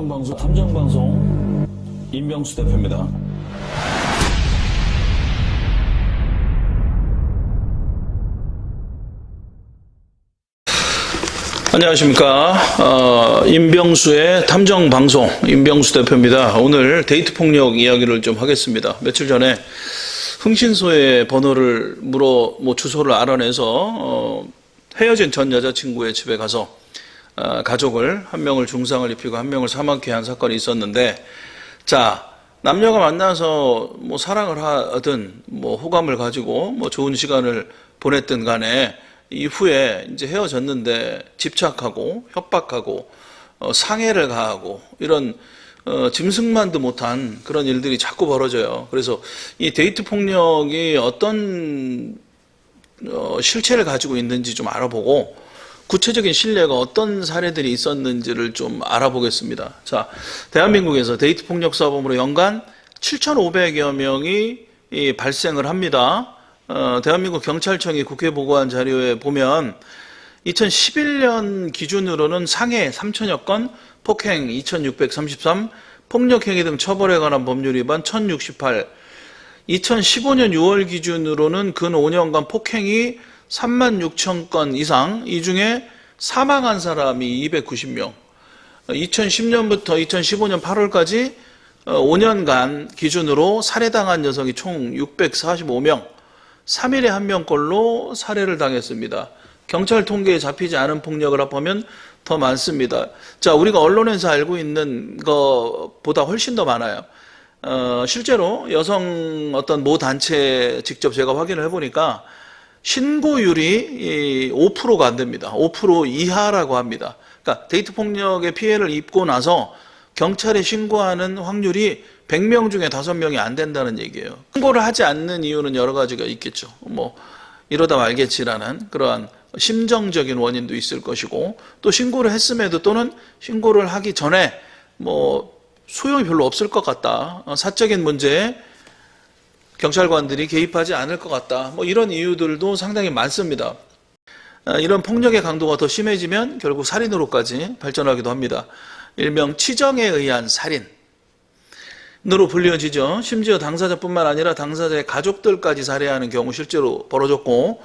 탐정방송 임병수 대표입니다. 안녕하십니까. 임병수의 탐정방송 임병수 대표입니다. 오늘 데이트 폭력 이야기를 좀 하겠습니다. 며칠 전에 흥신소의 번호를 주소를 알아내서 헤어진 전 여자친구의 집에 가서 가족을 한 명을 중상을 입히고 한 명을 사망케 한 사건이 있었는데, 자, 남녀가 만나서 사랑을 하든 호감을 가지고 좋은 시간을 보냈든 간에 이후에 이제 헤어졌는데 집착하고 협박하고 상해를 가하고 이런 짐승만도 못한 그런 일들이 자꾸 벌어져요. 그래서 이 데이트 폭력이 어떤 실체를 가지고 있는지 좀 알아보고 구체적인 신뢰가 어떤 사례들이 있었는지를 좀 알아보겠습니다. 자, 대한민국에서 데이트 폭력 사범으로 연간 7,500여 명이 발생을 합니다. 대한민국 경찰청이 국회에 보고한 자료에 보면 2011년 기준으로는 상해 3,000여 건, 폭행 2,633, 폭력행위 등 처벌에 관한 법률 위반 1,068, 2015년 6월 기준으로는 근 5년간 폭행이 36,000건 이상, 이 중에 사망한 사람이 290명, 2010년부터 2015년 8월까지 5년간 기준으로 살해당한 여성이 총 645명, 3일에 1명꼴로 살해를 당했습니다. 경찰 통계에 잡히지 않은 폭력을 합하면 더 많습니다. 자, 우리가 언론에서 알고 있는 것보다 훨씬 더 많아요. 실제로 여성 어떤 모 단체 직접 제가 확인을 해보니까 신고율이 5%가 안 됩니다. 5% 이하라고 합니다. 그러니까 데이트 폭력의 피해를 입고 나서 경찰에 신고하는 확률이 100명 중에 5명이 안 된다는 얘기예요. 신고를 하지 않는 이유는 여러 가지가 있겠죠. 이러다 말겠지라는 그러한 심정적인 원인도 있을 것이고, 또 신고를 했음에도 또는 신고를 하기 전에 소용이 별로 없을 것 같다. 사적인 문제에 경찰관들이 개입하지 않을 것 같다. 이런 이유들도 상당히 많습니다. 이런 폭력의 강도가 더 심해지면 결국 살인으로까지 발전하기도 합니다. 일명 치정에 의한 살인으로 불려지죠. 심지어 당사자뿐만 아니라 당사자의 가족들까지 살해하는 경우 실제로 벌어졌고,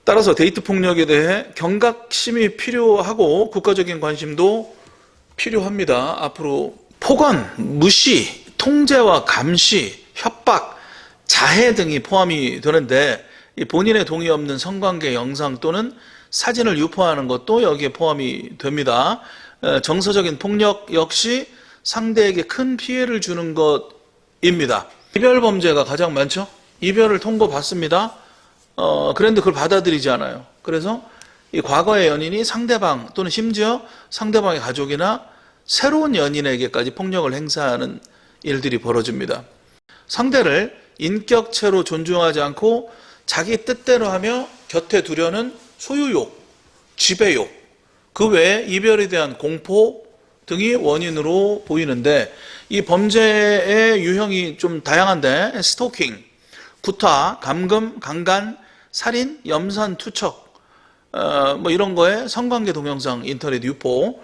따라서 데이트 폭력에 대해 경각심이 필요하고 국가적인 관심도 필요합니다. 앞으로 폭언, 무시, 통제와 감시, 협박, 자해 등이 포함이 되는데, 본인의 동의 없는 성관계 영상 또는 사진을 유포하는 것도 여기에 포함이 됩니다. 정서적인 폭력 역시 상대에게 큰 피해를 주는 것입니다. 이별 범죄가 가장 많죠. 이별을 통보받습니다. 그런데 그걸 받아들이지 않아요. 그래서 이 과거의 연인이 상대방 또는 심지어 상대방의 가족이나 새로운 연인에게까지 폭력을 행사하는 일들이 벌어집니다. 상대를 인격체로 존중하지 않고 자기 뜻대로 하며 곁에 두려는 소유욕, 지배욕, 그 외에 이별에 대한 공포 등이 원인으로 보이는데, 이 범죄의 유형이 좀 다양한데 스토킹, 구타, 감금, 강간, 살인, 염산, 투척 이런 거에 성관계 동영상, 인터넷 유포,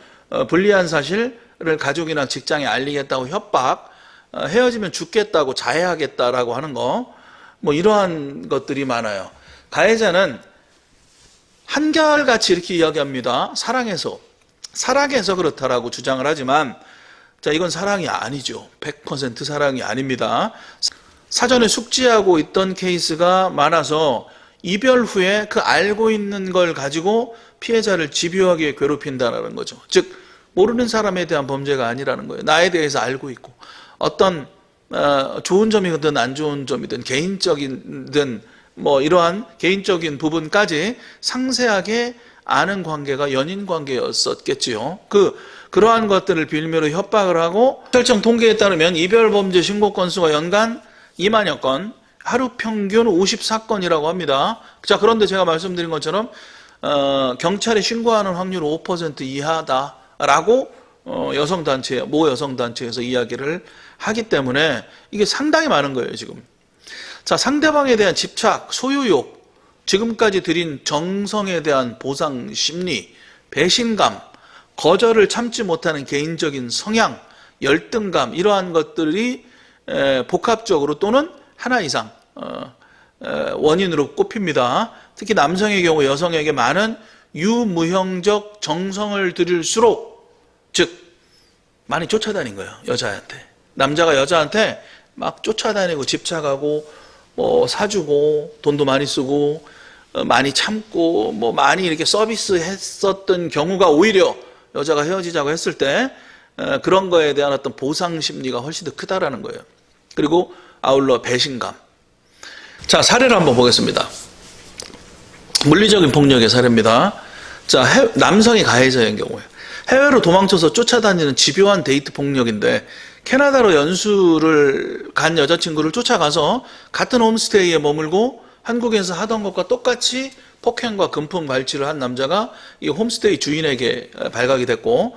불리한 사실을 가족이나 직장에 알리겠다고 협박, 헤어지면 죽겠다고 자해하겠다라고 하는 거, 이러한 것들이 많아요. 가해자는 한결같이 이렇게 이야기합니다. 사랑해서 그렇다라고 주장을 하지만, 자, 이건 사랑이 아니죠. 100% 사랑이 아닙니다. 사전에 숙지하고 있던 케이스가 많아서 이별 후에 그 알고 있는 걸 가지고 피해자를 집요하게 괴롭힌다는 거죠. 즉, 모르는 사람에 대한 범죄가 아니라는 거예요. 나에 대해서 알고 있고, 어떤 좋은 점이든 안 좋은 점이든 개인적이든 이러한 개인적인 부분까지 상세하게 아는 관계가 연인 관계였었겠지요. 그러한 것들을 빌미로 협박을 하고, 설정 통계에 따르면 이별 범죄 신고 건수가 연간 2만여 건, 하루 평균 54건이라고 합니다. 자, 그런데 제가 말씀드린 것처럼 경찰에 신고하는 확률 5% 이하다라고 모 여성단체에서 이야기를 하기 때문에 이게 상당히 많은 거예요, 지금. 자, 상대방에 대한 집착, 소유욕, 지금까지 드린 정성에 대한 보상 심리, 배신감, 거절을 참지 못하는 개인적인 성향, 열등감 이러한 것들이 복합적으로 또는 하나 이상 원인으로 꼽힙니다. 특히 남성의 경우 여성에게 많은 유무형적 정성을 들일수록, 즉 많이 쫓아다닌 거예요. 여자한테. 남자가 여자한테 막 쫓아다니고 집착하고 뭐 사주고 돈도 많이 쓰고 많이 참고 뭐 많이 이렇게 서비스했었던 경우가 오히려 여자가 헤어지자고 했을 때 그런 거에 대한 어떤 보상 심리가 훨씬 더 크다라는 거예요. 그리고 아울러 배신감. 자, 사례를 한번 보겠습니다. 물리적인 폭력의 사례입니다. 자, 남성이 가해자인 경우에 해외로 도망쳐서 쫓아다니는 집요한 데이트 폭력인데, 캐나다로 연수를 간 여자친구를 쫓아가서 같은 홈스테이에 머물고 한국에서 하던 것과 똑같이 폭행과 금품 갈취를 한 남자가 이 홈스테이 주인에게 발각이 됐고,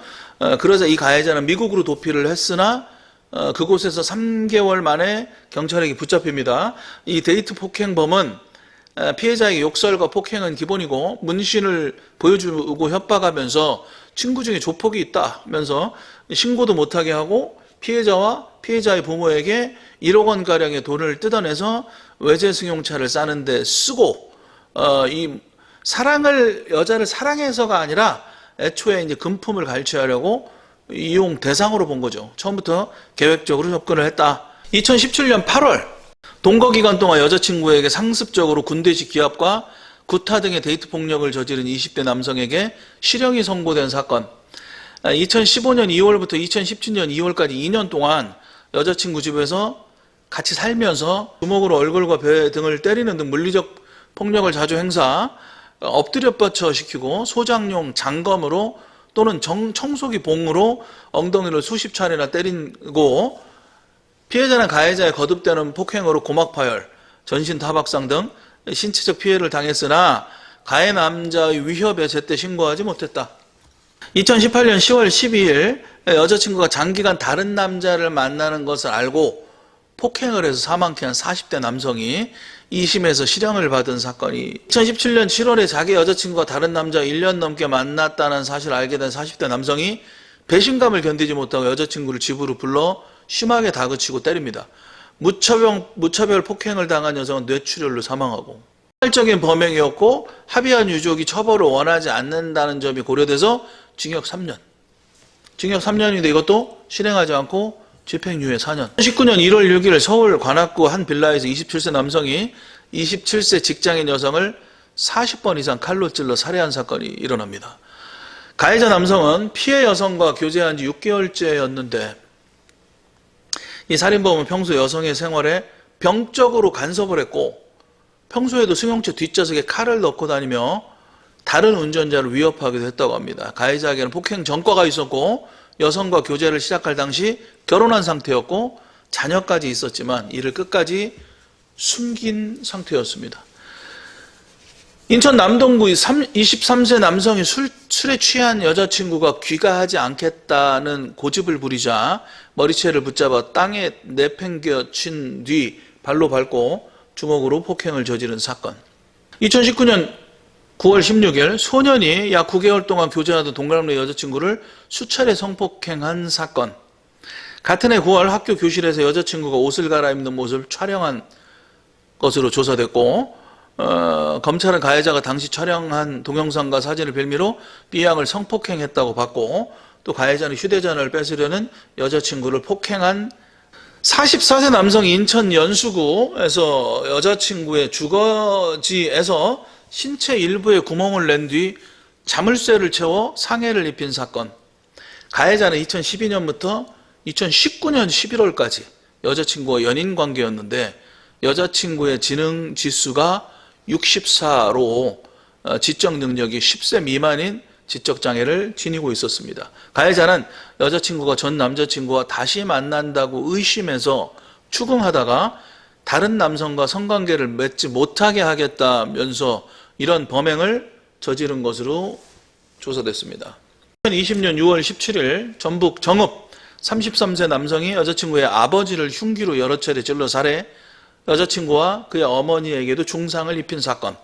그러자 이 가해자는 미국으로 도피를 했으나 그곳에서 3개월 만에 경찰에게 붙잡힙니다. 이 데이트 폭행범은 피해자에게 욕설과 폭행은 기본이고 문신을 보여주고 협박하면서 친구 중에 조폭이 있다면서 신고도 못하게 하고 피해자와 피해자의 부모에게 1억 원가량의 돈을 뜯어내서 외제 승용차를 싸는 데 쓰고, 이 여자를 사랑해서가 아니라 애초에 이제 금품을 갈취하려고 이용 대상으로 본 거죠. 처음부터 계획적으로 접근을 했다. 2017년 8월 동거 기간 동안 여자친구에게 상습적으로 군대식 기합과 구타 등의 데이트 폭력을 저지른 20대 남성에게 실형이 선고된 사건. 2015년 2월부터 2017년 2월까지 2년 동안 여자친구 집에서 같이 살면서 주먹으로 얼굴과 배 등을 때리는 등 물리적 폭력을 자주 행사, 엎드려 뻗쳐 시키고 소장용 장검으로 또는 청소기 봉으로 엉덩이를 수십 차례나 때리고, 피해자는 가해자의 거듭되는 폭행으로 고막 파열, 전신 타박상 등 신체적 피해를 당했으나 가해 남자의 위협에 제때 신고하지 못했다. 2018년 10월 12일 여자친구가 장기간 다른 남자를 만나는 것을 알고 폭행을 해서 사망케 한 40대 남성이 2심에서 실형을 받은 사건이, 2017년 7월에 자기 여자친구가 다른 남자 1년 넘게 만났다는 사실을 알게 된 40대 남성이 배신감을 견디지 못하고 여자친구를 집으로 불러 심하게 다그치고 때립니다. 무차별 폭행을 당한 여성은 뇌출혈로 사망하고, 폭발적인 범행이었고 합의한 유족이 처벌을 원하지 않는다는 점이 고려돼서 징역 3년. 징역 3년인데 이것도 실행하지 않고 집행유예 4년. 2019년 1월 6일 서울 관악구 한 빌라에서 27세 남성이 27세 직장인 여성을 40번 이상 칼로 찔러 살해한 사건이 일어납니다. 가해자 남성은 피해 여성과 교제한 지 6개월째였는데 이 살인범은 평소 여성의 생활에 병적으로 간섭을 했고, 평소에도 승용차 뒷좌석에 칼을 넣고 다니며 다른 운전자를 위협하기도 했다고 합니다. 가해자에게는 폭행 전과가 있었고 여성과 교제를 시작할 당시 결혼한 상태였고 자녀까지 있었지만 이를 끝까지 숨긴 상태였습니다. 인천 남동구 23세 남성이 술에 취한 여자친구가 귀가하지 않겠다는 고집을 부리자 머리채를 붙잡아 땅에 내팽개친 뒤 발로 밟고 주먹으로 폭행을 저지른 사건. 2019년 9월 16일 소년이 약 9개월 동안 교제하던 동갑내 여자친구를 수차례 성폭행한 사건. 같은 해 9월 학교 교실에서 여자친구가 옷을 갈아입는 모습을 촬영한 것으로 조사됐고, 검찰은 가해자가 당시 촬영한 동영상과 사진을 빌미로 B 양을 성폭행했다고 봤고, 또 가해자는 휴대전화를 뺏으려는 여자친구를 폭행한 44세 남성이 인천 연수구에서 여자친구의 주거지에서 신체 일부에 구멍을 낸 뒤 자물쇠를 채워 상해를 입힌 사건. 가해자는 2012년부터 2019년 11월까지 여자친구와 연인 관계였는데 여자친구의 지능 지수가 64로 지적 능력이 10세 미만인 지적장애를 지니고 있었습니다. 가해자는 여자친구가 전 남자친구와 다시 만난다고 의심해서 추궁하다가 다른 남성과 성관계를 맺지 못하게 하겠다면서 이런 범행을 저지른 것으로 조사됐습니다. 2020년 6월 17일 전북 정읍 33세 남성이 여자친구의 아버지를 흉기로 여러 차례 찔러 살해 여자친구와 그의 어머니에게도 중상을 입힌 사건.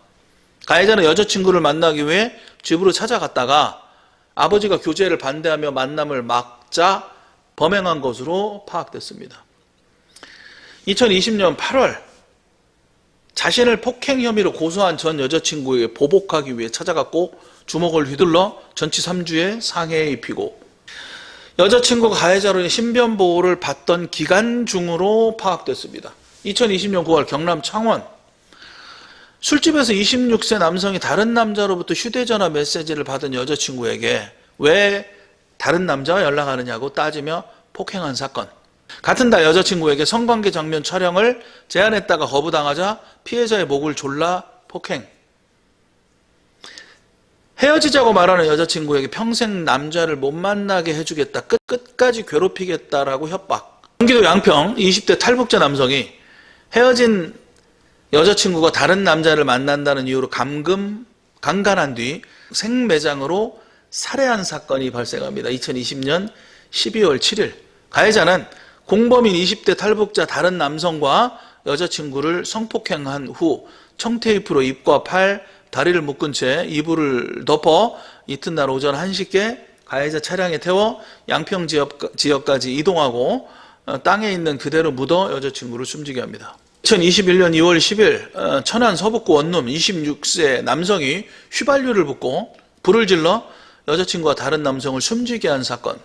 가해자는 여자친구를 만나기 위해 집으로 찾아갔다가 아버지가 교제를 반대하며 만남을 막자 범행한 것으로 파악됐습니다. 2020년 8월 자신을 폭행 혐의로 고소한 전 여자친구에게 보복하기 위해 찾아갔고 주먹을 휘둘러 전치 3주의 상해에 입히고 여자친구가 가해자로의 신변보호를 받던 기간 중으로 파악됐습니다. 2020년 9월 경남 창원 술집에서 26세 남성이 다른 남자로부터 휴대전화 메시지를 받은 여자친구에게 왜 다른 남자와 연락하느냐고 따지며 폭행한 사건. 같은 달 여자친구에게 성관계 장면 촬영을 제안했다가 거부당하자 피해자의 목을 졸라 폭행. 헤어지자고 말하는 여자친구에게 평생 남자를 못 만나게 해주겠다, 끝까지 괴롭히겠다라고 협박. 경기도 양평 20대 탈북자 남성이 헤어진 여자친구가 다른 남자를 만난다는 이유로 강간한 뒤 생매장으로 살해한 사건이 발생합니다. 2020년 12월 7일 가해자는 공범인 20대 탈북자 다른 남성과 여자친구를 성폭행한 후 청테이프로 입과 팔, 다리를 묶은 채 이불을 덮어 이튿날 오전 1시께 가해자 차량에 태워 양평 지역까지 이동하고 땅에 있는 그대로 묻어 여자친구를 숨지게 합니다. 2021년 2월 10일 천안 서북구 원룸 26세 남성이 휘발유를 붓고 불을 질러 여자친구와 다른 남성을 숨지게 한 사건.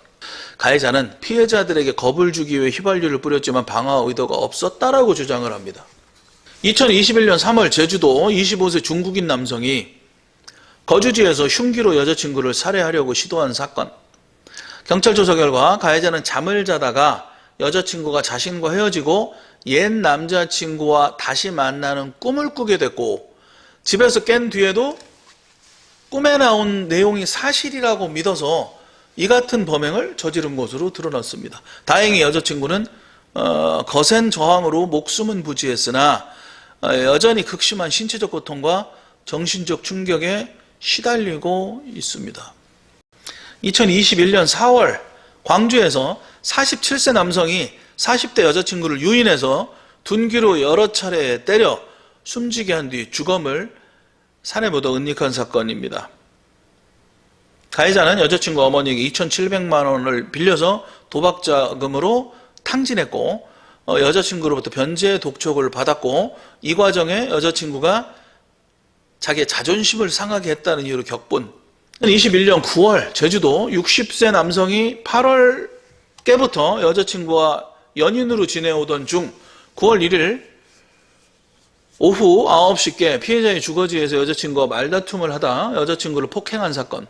가해자는 피해자들에게 겁을 주기 위해 휘발유를 뿌렸지만 방화 의도가 없었다라고 주장을 합니다. 2021년 3월 제주도 25세 중국인 남성이 거주지에서 흉기로 여자친구를 살해하려고 시도한 사건. 경찰 조사 결과 가해자는 잠을 자다가 여자친구가 자신과 헤어지고 옛 남자친구와 다시 만나는 꿈을 꾸게 됐고 집에서 깬 뒤에도 꿈에 나온 내용이 사실이라고 믿어서 이 같은 범행을 저지른 것으로 드러났습니다. 다행히 여자친구는 거센 저항으로 목숨은 부지했으나 여전히 극심한 신체적 고통과 정신적 충격에 시달리고 있습니다. 2021년 4월 광주에서 47세 남성이 40대 여자친구를 유인해서 둔기로 여러 차례 때려 숨지게 한 뒤 주검을 산에 묻어 은닉한 사건입니다. 가해자는 여자친구 어머니에게 2,700만 원을 빌려서 도박 자금으로 탕진했고 여자친구로부터 변제 독촉을 받았고 이 과정에 여자친구가 자기의 자존심을 상하게 했다는 이유로 격분. 21년 9월 제주도 60세 남성이 8월께부터 여자친구와 연인으로 지내오던 중 9월 1일 오후 9시께 피해자의 주거지에서 여자친구와 말다툼을 하다 여자친구를 폭행한 사건.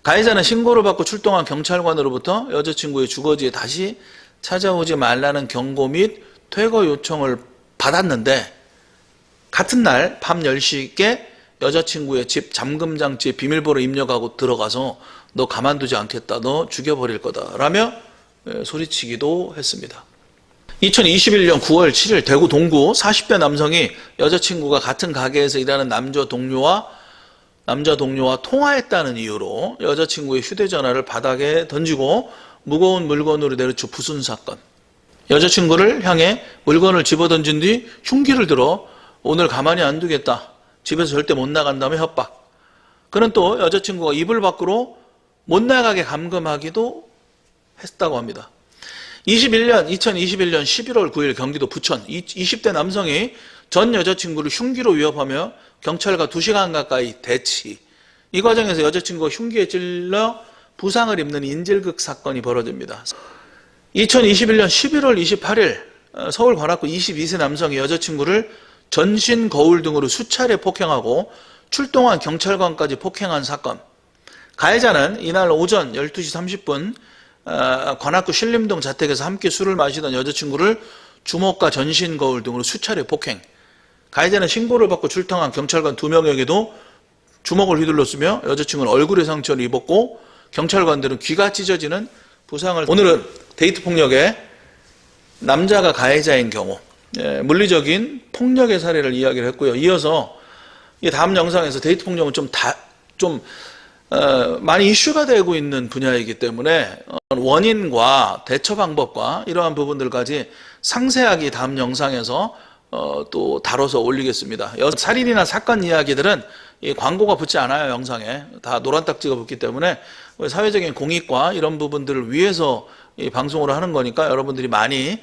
가해자는 신고를 받고 출동한 경찰관으로부터 여자친구의 주거지에 다시 찾아오지 말라는 경고 및 퇴거 요청을 받았는데 같은 날 밤 10시께 여자친구의 집 잠금장치에 비밀번호 입력하고 들어가서 너 가만두지 않겠다, 너 죽여버릴 거다 라며 소리치기도 했습니다. 2021년 9월 7일 대구 동구 40대 남성이 여자친구가 같은 가게에서 일하는 남자 동료와 통화했다는 이유로 여자친구의 휴대전화를 바닥에 던지고 무거운 물건으로 내리쳐 부순 사건. 여자친구를 향해 물건을 집어던진 뒤 흉기를 들어 오늘 가만히 안 두겠다, 집에서 절대 못 나간다며 협박. 그는 또 여자친구가 이불 밖으로 못 나가게 감금하기도 했다고 합니다. 2021년 11월 9일 경기도 부천 20대 남성이 전 여자친구를 흉기로 위협하며 경찰과 2시간 가까이 대치. 이 과정에서 여자친구가 흉기에 찔러 부상을 입는 인질극 사건이 벌어집니다. 2021년 11월 28일 서울 관악구 22세 남성이 여자친구를 전신, 거울 등으로 수차례 폭행하고 출동한 경찰관까지 폭행한 사건. 가해자는 이날 오전 12시 30분 관악구 신림동 자택에서 함께 술을 마시던 여자친구를 주먹과 전신, 거울 등으로 수차례 폭행. 가해자는 신고를 받고 출동한 경찰관 2명에게도 주먹을 휘둘렀으며 여자친구는 얼굴에 상처를 입었고 경찰관들은 귀가 찢어지는 부상을. 오늘은 데이트 폭력의 남자가 가해자인 경우 물리적인 폭력의 사례를 이야기를 했고요. 이어서 다음 영상에서 데이트 폭력은 좀 많이 이슈가 되고 있는 분야이기 때문에 원인과 대처 방법과 이러한 부분들까지 상세하게 다음 영상에서 또 다뤄서 올리겠습니다. 살인이나 사건 이야기들은 이 광고가 붙지 않아요. 영상에 다 노란 딱지가 붙기 때문에 사회적인 공익과 이런 부분들을 위해서 이 방송을 하는 거니까 여러분들이 많이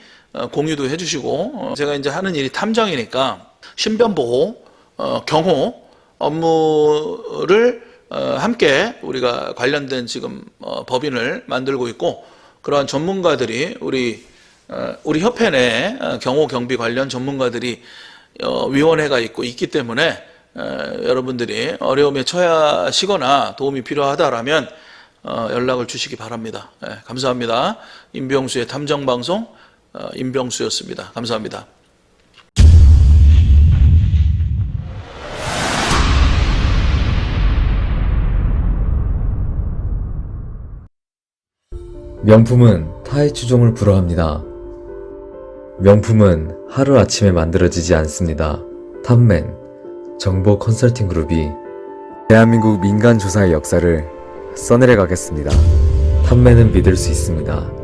공유도 해주시고, 제가 이제 하는 일이 탐정이니까 신변보호, 경호 업무를 함께 우리가 관련된 지금 법인을 만들고 있고, 그러한 전문가들이 우리 협회 내 경호 경비 관련 전문가들이 위원회가 있기 때문에 여러분들이 어려움에 처하시거나 도움이 필요하다라면 연락을 주시기 바랍니다. 감사합니다. 임병수의 탐정방송 임병수였습니다. 감사합니다. 명품은 타의 추종을 불허합니다. 명품은 하루아침에 만들어지지 않습니다. 탑맨 정보 컨설팅 그룹이 대한민국 민간 조사의 역사를 써내려 가겠습니다. 탑맨은 믿을 수 있습니다.